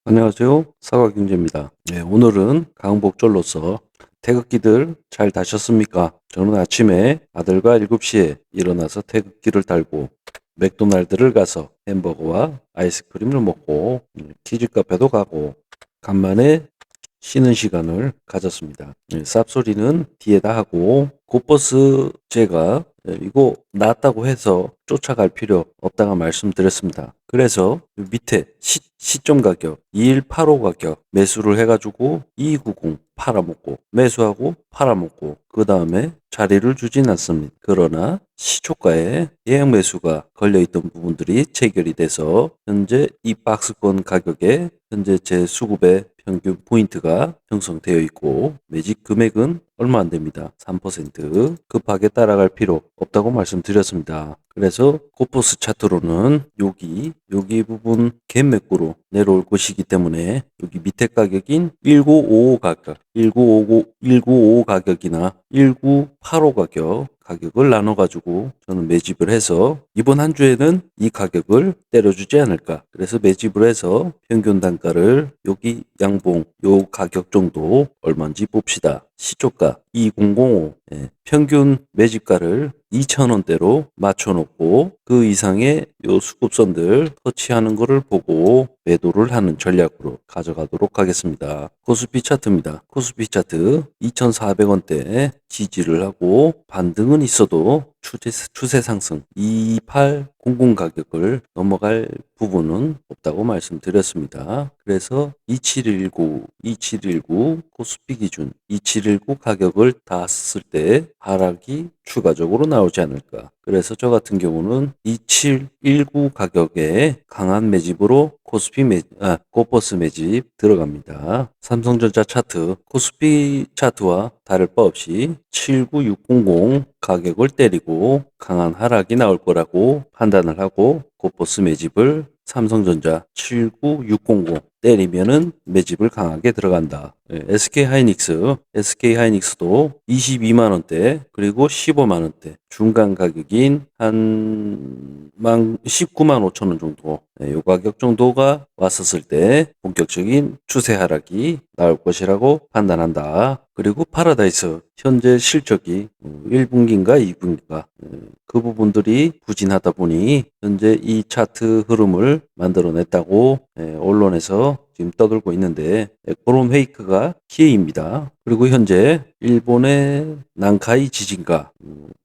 안녕하세요. 사과경제입니다. 네, 오늘은 강복절로서 태극기들 잘 다셨습니까? 저는 아침에 아들과 7시에 일어나서 태극기를 달고 맥도날드를 가서 햄버거와 아이스크림을 먹고 키즈카페도 가고 간만에 쉬는 시간을 가졌습니다. 쌉소리는 뒤에다 하고 곧버스 제가 이거 나왔다고 해서 쫓아갈 필요 없다고 말씀드렸습니다. 그래서 밑에 시점 가격 2185 가격 매수를 해가지고 2290 팔아먹고 매수하고 팔아먹고 그 다음에 자리를 주진 않습니다. 그러나 시초가에 예약 매수가 걸려있던 부분들이 체결이 돼서 현재 이 박스권 가격에 현재 제 수급의 평균 포인트가 형성되어 있고 매직 금액은 얼마 안 됩니다. 3% 급하게 따라갈 필요 없다고 말씀드렸습니다. 그래서 코퍼스 차트로는 여기 부분 갭맥구로 내려올 것이기 때문에 여기 밑에 가격인 1955 가격, 1955 가격이나 1985 가격을 나눠가지고 저는 매집을 해서 이번 한 주에는 이 가격을 때려주지 않을까. 그래서 매집을 해서 평균 단가를 여기 양봉 요 가격 정도 얼마인지 봅시다. 시초가 2005 평균 매집가를 2,000원대로 맞춰놓고 그 이상의 요 수급선들 터치하는 거를 보고 매도를 하는 전략으로 가져가도록 하겠습니다. 코스피 차트입니다. 코스피 차트 2,400원대 지지를 하고 반등은 있어도 추세 상승 2800 가격을 넘어갈 부분은 없다고 말씀드렸습니다. 그래서 2719 코스피 기준 2719 가격을 닿았을 때 하락이 추가적으로 나오지 않을까. 그래서 저 같은 경우는 2719 가격에 강한 매집으로 코버스 매집 들어갑니다. 삼성전자 차트, 코스피 차트와 다를 바 없이 79600 가격을 때리고 강한 하락이 나올 거라고 판단을 하고 코버스 매집을 삼성전자 79600 때리면은 매집을 강하게 들어간다. SK하이닉스도 22만원대 그리고 15만원대 중간 가격인 한 19만 5천원 정도 이 가격 정도가 왔었을 때 본격적인 추세 하락이 나올 것이라고 판단한다. 그리고 파라다이스 현재 실적이 1분기인가 2분기인가 그 부분들이 부진하다 보니 현재 이 차트 흐름을 만들어냈다고 언론에서 지금 떠들고 있는데 그런 페이크가 기회입니다. 그리고 현재 일본의 난카이 지진과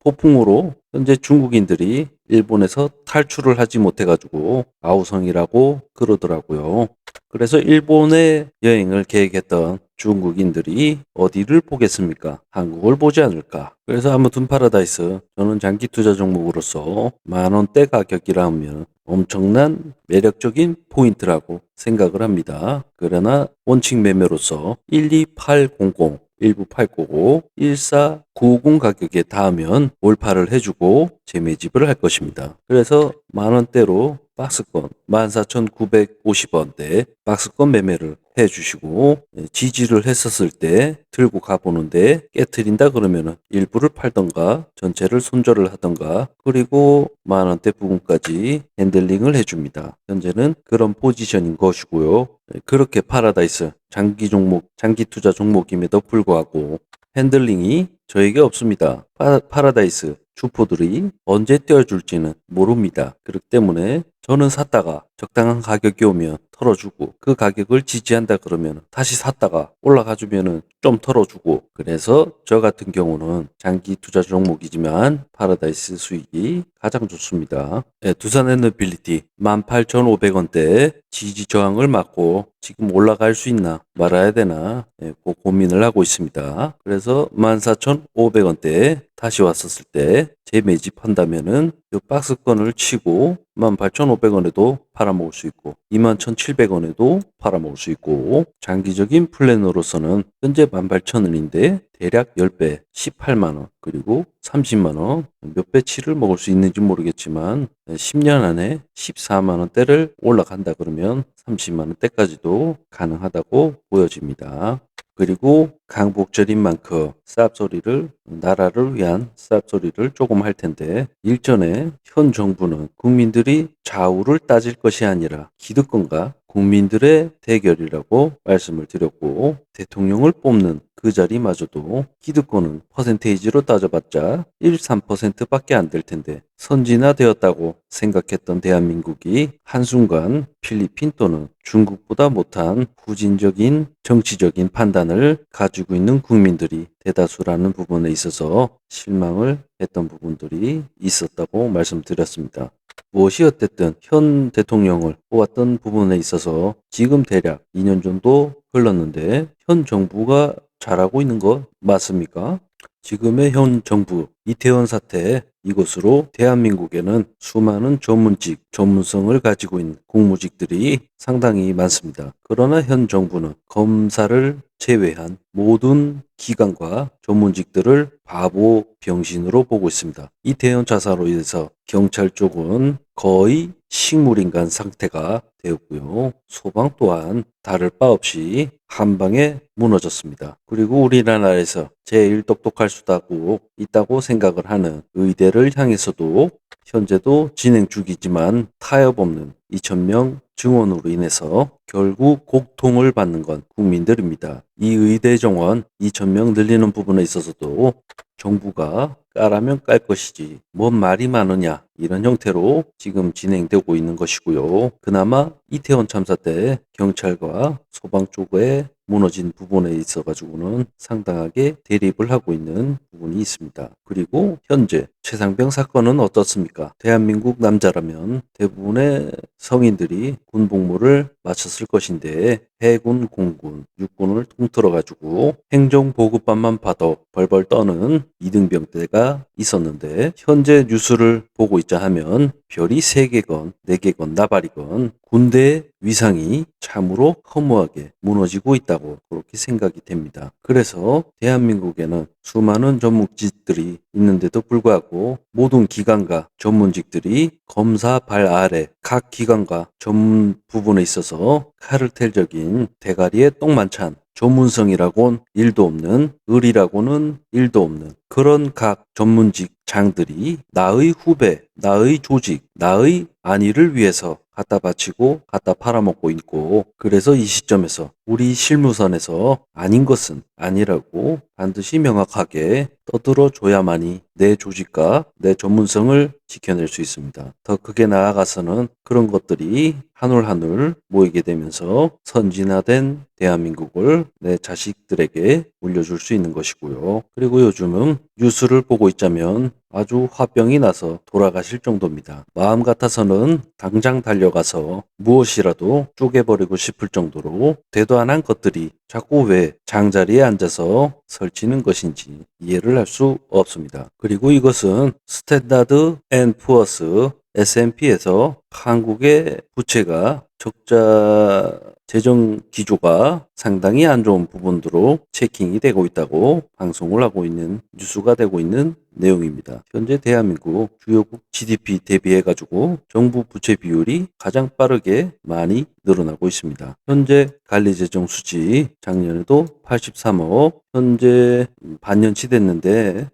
폭풍으로 현재 중국인들이 일본에서 탈출을 하지 못해가지고 아우성이라고 그러더라고요. 그래서 일본에 여행을 계획했던 중국인들이 어디를 보겠습니까? 한국을 보지 않을까? 그래서 아무튼 파라다이스 저는 장기 투자 종목으로서 10,000원대 가격이라면 엄청난 매력적인 포인트라고 생각을 합니다. 그러나 원칙 매매로서 12800 1980, 1490 가격에 닿으면 몰파를 해주고 재매집을 할 것입니다. 그래서 만원대로 박스권 14,950원대 박스권 매매를 해주시고 지지를 했었을 때 들고 가보는데 깨트린다 그러면은 일부를 팔던가 전체를 손절을 하던가 그리고 만원대 부분까지 핸들링을 해줍니다. 현재는 그런 포지션인 것이고요. 그렇게 파라다이스 장기 투자 종목임에도 불구하고 핸들링이 저에게 없습니다. 파라다이스 주포들이 언제 떼어줄지는 모릅니다. 그렇기 때문에 저는 샀다가 적당한 가격이 오면 털어주고 그 가격을 지지한다 그러면 다시 샀다가 올라가주면은 좀 털어주고 그래서 저 같은 경우는 장기 투자 종목이지만 파라다이스 수익이 가장 좋습니다. 두산에너빌리티 18,500원대 지지 저항을 막고 지금 올라갈 수 있나 말아야 되나 그 고민을 하고 있습니다. 그래서 14,500원대에 다시 왔었을 때 재매집한다면은 이 박스권을 치고 18,500원에도 팔아먹을 수 있고 21,700원에도 팔아먹을 수 있고 장기적인 플래너로서는 현재 18,000원인데 대략 10배 18만원 그리고 30만원 몇 배치를 먹을 수 있는지 모르겠지만 10년 안에 14만원대를 올라간다 그러면 30만원대까지도 가능하다고 보여집니다. 그리고 강복절인 만큼 쌉소리를 나라를 위한 쌉소리를 조금 할 텐데 일전에 현 정부는 국민들이 좌우를 따질 것이 아니라 기득권과 국민들의 대결이라고 말씀을 드렸고, 대통령을 뽑는 그 자리마저도 기득권은 퍼센테이지로 따져봤자 1, 3%밖에 안 될 텐데 선진화되었다고 생각했던 대한민국이 한순간 필리핀 또는 중국보다 못한 후진적인 정치적인 판단을 가지고 있는 국민들이 대다수라는 부분에 있어서 실망을 했던 부분들이 있었다고 말씀드렸습니다. 무엇이 어쨌든 현 대통령을 뽑았던 부분에 있어서 지금 대략 2년 정도 흘렀는데 현 정부가 잘하고 있는 거 맞습니까? 지금의 현 정부 이태원 사태 이것으로 대한민국에는 수많은 전문직, 전문성을 가지고 있는 공무직들이 상당히 많습니다. 그러나 현 정부는 검사를 제외한 모든 기관과 전문직들을 바보 병신으로 보고 있습니다. 이태원 자사로 인해서 경찰 쪽은 거의 식물인간 상태가 되었고요. 소방 또한 다를 바 없이 한 방에 무너졌습니다. 그리고 우리나라에서 제일 똑똑할 수도 있다고 생각을 하는 의대를 향해서도 현재도 진행 중이지만 타협 없는 2,000명 증원으로 인해서 결국 고통을 받는 건 국민들입니다. 이 의대 정원 2,000명 늘리는 부분에 있어서도 정부가 까라면 깔 것이지 뭔 말이 많으냐 이런 형태로 지금 진행되고 있는 것이고요. 그나마 이태원 참사 때 경찰과 소방 쪽에 무너진 부분에 있어 가지고는 상당하게 대립을 하고 있는 부분이 있습니다. 그리고 현재 최상병 사건은 어떻습니까? 대한민국 남자라면 대부분의 성인들이 군복무를 마쳤을 것인데 해군, 공군, 육군을 통틀어 가지고 행정보급반만 봐도 벌벌 떠는 이등병대가 있었는데 현재 뉴스를 보고 있자 하면 별이 3개건 4개건 나발이건 군대의 위상이 참으로 허무하게 무너지고 있다고 그렇게 생각이 됩니다. 그래서 대한민국에는 수많은 전문직들이 있는데도 불구하고 모든 기관과 전문직들이 검사 발 아래 각 기관과 전문 부분에 있어서 카르텔적인 대가리에 똥만 찬 전문성이라고는 일도 없는, 을이라고는 일도 없는 그런 각 전문직 장들이 나의 후배, 나의 조직, 나의 안위를 위해서 갖다 바치고 갖다 팔아먹고 있고, 그래서 이 시점에서 우리 실무선에서 아닌 것은 아니라고 반드시 명확하게 떠들어 줘야만이 내 조직과 내 전문성을 지켜낼 수 있습니다. 더 크게 나아가서는 그런 것들이 한 올 한 올 모이게 되면서 선진화된 대한민국을 내 자식들에게 물려줄 수 있는 것이고요. 그리고 요즘은 뉴스를 보고 있자면 아주 화병이 나서 돌아가실 정도입니다. 마음 같아서는 당장 달려가서 무엇이라도 쪼개버리고 싶을 정도로 되도 않은 것들이 자꾸 왜 장자리에 앉아서 설치는 것인지 이해를 할 수 없습니다. 그리고 이것은 스탠다드 앤 푸어스 S&P에서 한국의 부채가 적자 재정 기조가 상당히 안 좋은 부분으로 체킹이 되고 있다고 방송을 하고 있는 뉴스가 되고 있는 내용입니다. 현재 대한민국 주요국 GDP 대비해 가지고 정부 부채 비율이 가장 빠르게 많이 늘어나고 있습니다. 현재 관리재정 수지 작년에도 83억, 현재 반년치 됐는데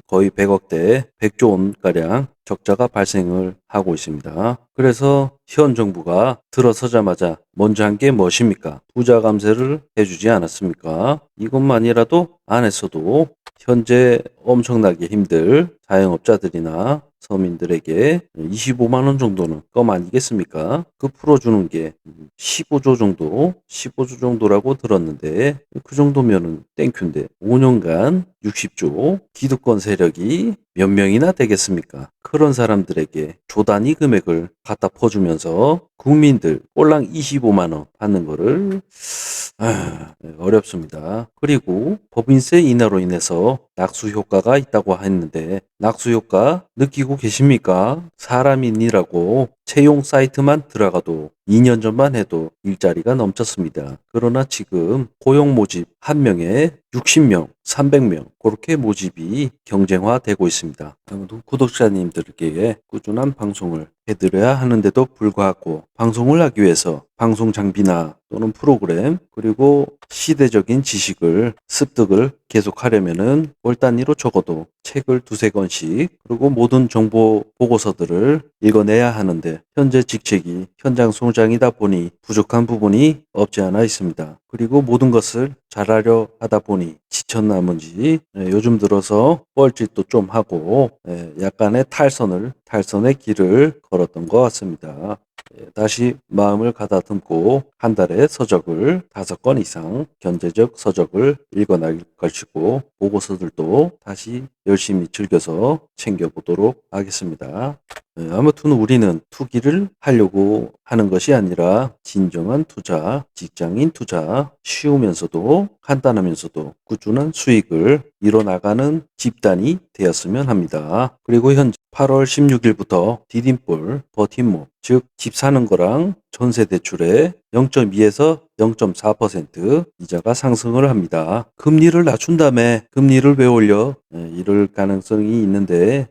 거의 100억대, 100조 원가량 적자가 발생을 하고 있습니다. 그래서 현 정부가 들어서자마자 먼저 한 게 무엇입니까? 부자 감세를 해주지 않았습니까? 이것만이라도 안 했어도 현재 엄청나게 힘들 자영업자들이나 서민들에게 25만 원 정도는 껌 아니겠습니까? 그 풀어주는 게 15조 정도, 15조 정도라고 들었는데 그 정도면은 땡큐인데 5년간 60조 기득권 세력이 몇 명이나 되겠습니까? 그런 사람들에게 조단위 금액을 갖다 퍼주면서 국민들 꼴랑 25만 원 받는 거를 어렵습니다. 그리고 법인세 인하로 인해서 낙수 효과가 있다고 했는데 낙수 효과 느끼고 계십니까? 사람인이라고 채용 사이트만 들어가도 2년 전만 해도 일자리가 넘쳤습니다. 그러나 지금 고용 모집 한 명에 60명, 300명 그렇게 모집이 경쟁화되고 있습니다. 아무튼 구독자님들께 꾸준한 방송을 해드려야 하는데도 불구하고 방송을 하기 위해서 방송 장비나 또는 프로그램 그리고 시대적인 지식을 습득을 계속하려면은 월 단위로 적어도 책을 두세 권씩 그리고 모든 정보 보고서들을 읽어내야 하는데 현재 직책이 현장 소장이다 보니 부족한 부분이 없지 않아 있습니다. 그리고 모든 것을 잘하려 하다 보니 지쳤나문지 요즘 들어서 뻘짓도 좀 하고 약간의 탈선의 길을 걸었던 것 같습니다. 다시 마음을 가다듬고 한 달에 서적을 5권 이상 견제적 서적을 읽어나갈 것이고 보고서들도 다시 열심히 즐겨서 챙겨보도록 하겠습니다. 아무튼 우리는 투기를 하려고 하는 것이 아니라 진정한 투자, 직장인 투자, 쉬우면서도 간단하면서도 꾸준한 수익을 이뤄나가는 집단이 되었으면 합니다. 그리고 현재 8월 16일부터 디딤볼, 버팀목, 즉 집 사는 거랑 전세 대출의 0.2에서 0.4% 이자가 상승을 합니다. 금리를 낮춘 다음에 금리를 왜 올려? 이럴 가능성이 있는데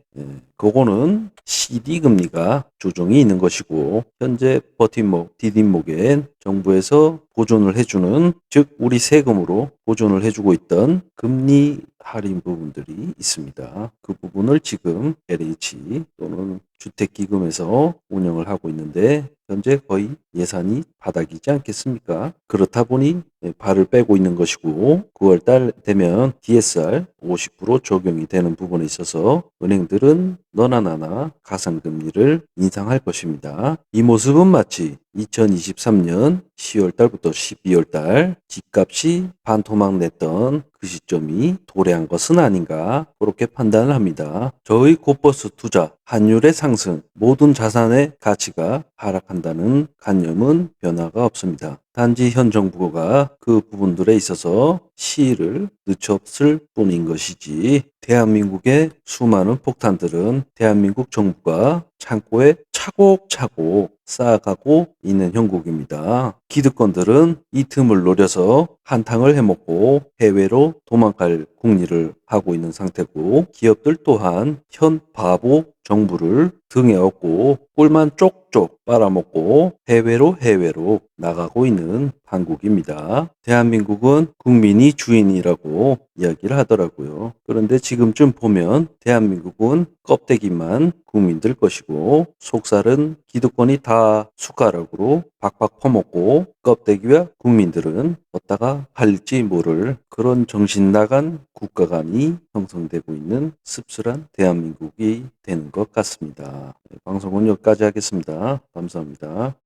그거는 CD 금리가 조정이 있는 것이고 현재 버팀목, 디딤목엔 정부에서 보존을 해주는 즉 우리 세금으로 보존을 해주고 있던 금리 할인 부분들이 있습니다. 그 부분을 지금 LH 또는 주택기금에서 운영을 하고 있는데 현재 거의 예산이 바닥이지 않겠습니까? 그렇다 보니 발을 빼고 있는 것이고 9월달 되면 DSR 50% 적용이 되는 부분에 있어서 은행들은 너나 나나 가상금리를 인상할 것입니다. 이 모습은 마치 2023년 10월달부터 12월달 집값이 반토막 냈던 그 시점이 도래한 것은 아닌가 그렇게 판단을 합니다. 저의 고버스 투자, 환율의 상승, 모든 자산의 가치가 하락한다는 관념은 변화가 없습니다. 단지 현 정부가 그 부분들에 있어서 시일을 늦췄을 뿐인 것이지 대한민국의 수많은 폭탄들은 대한민국 정부가 창고에 차곡차곡 쌓아가고 있는 형국입니다. 기득권들은 이 틈을 노려서 한탕을 해먹고 해외로 도망갈 궁리를 하고 있는 상태고 기업들 또한 현 바보 정부를 등에 업고 꿀만 쪽쪽 빨아먹고 해외로 나가고 있는 한국입니다. 대한민국은 국민이 주인이라고 이야기를 하더라고요. 그런데 지금쯤 보면 대한민국은 껍데기만 국민들 것이고 속살은 기득권이 다 숟가락으로 박박 퍼먹고 껍데기와 국민들은 어디다가 팔릴지 모를 그런 정신 나간 국가관이 형성되고 있는 씁쓸한 대한민국이 되는 것 같습니다. 방송은 여기까지 하겠습니다. 감사합니다.